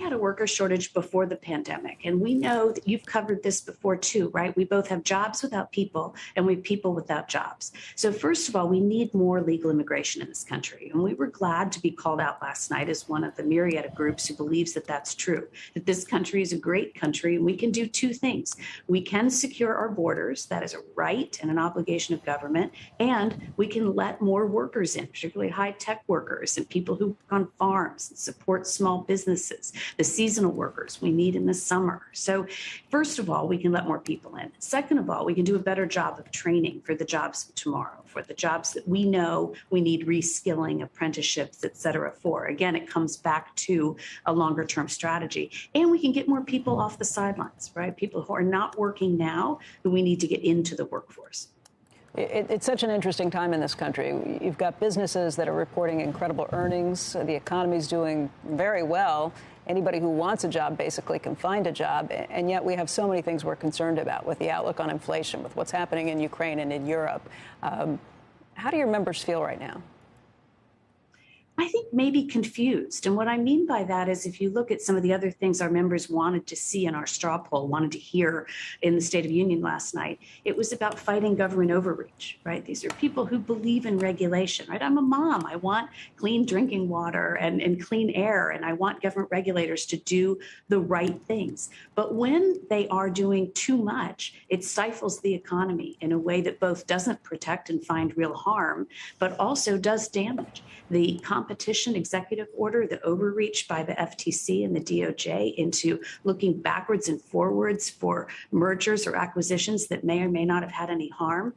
had a worker shortage before the pandemic, and we know that you've covered this before too, right? We both have jobs without people, and we have people without jobs. So first of all, we need more legal immigration in this country, and we were glad to be called out last night as one of the myriad of groups who believes that that's true, that this country is a great country, and we can do two things. We can secure our borders, that is a right and an obligation of government, and we can let more workers in, particularly high-tech workers and people who work on farms and support small businesses, the seasonal workers we need in the summer. So first of all, we can let more people in. Second of all, we can do a better job of training for the jobs of tomorrow, for the jobs that we know we need reskilling, apprenticeships, et cetera, for. Again, it comes back to a longer term strategy. And we can get more people off the sidelines, right? People who are not working now, who we need to get into the workforce. It's such an interesting time in this country. You've got businesses that are reporting incredible earnings. The economy's doing very well. Anybody who wants a job basically can find a job. And yet we have so many things we're concerned about with the outlook on inflation, with what's happening in Ukraine and in Europe. How do your members feel right now? I think maybe confused. And what I mean by that is if you look at some of the other things our members wanted to see in our straw poll, wanted to hear in the State of the Union last night, it was about fighting government overreach, right? These are people who believe in regulation, right? I'm a mom. I want clean drinking water and clean air, and I want government regulators to do the right things. But when they are doing too much, it stifles the economy in a way that both doesn't protect and find real harm, but also does damage. The competition executive order, the overreach by the FTC and the DOJ into looking backwards and forwards for mergers or acquisitions that may or may not have had any harm,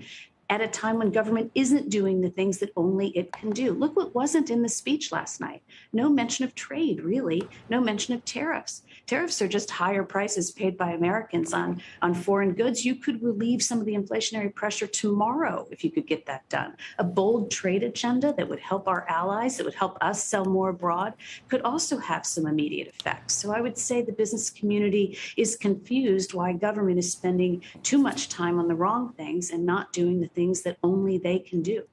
at a time when government isn't doing the things that only it can do. Look what wasn't in the speech last night. No mention of trade, really. No mention of tariffs. Tariffs are just higher prices paid by Americans on foreign goods. You could relieve some of the inflationary pressure tomorrow if you could get that done. A bold trade agenda that would help our allies, that would help us sell more abroad, could also have some immediate effects. So I would say the business community is confused why government is spending too much time on the wrong things and not doing the things that only they can do.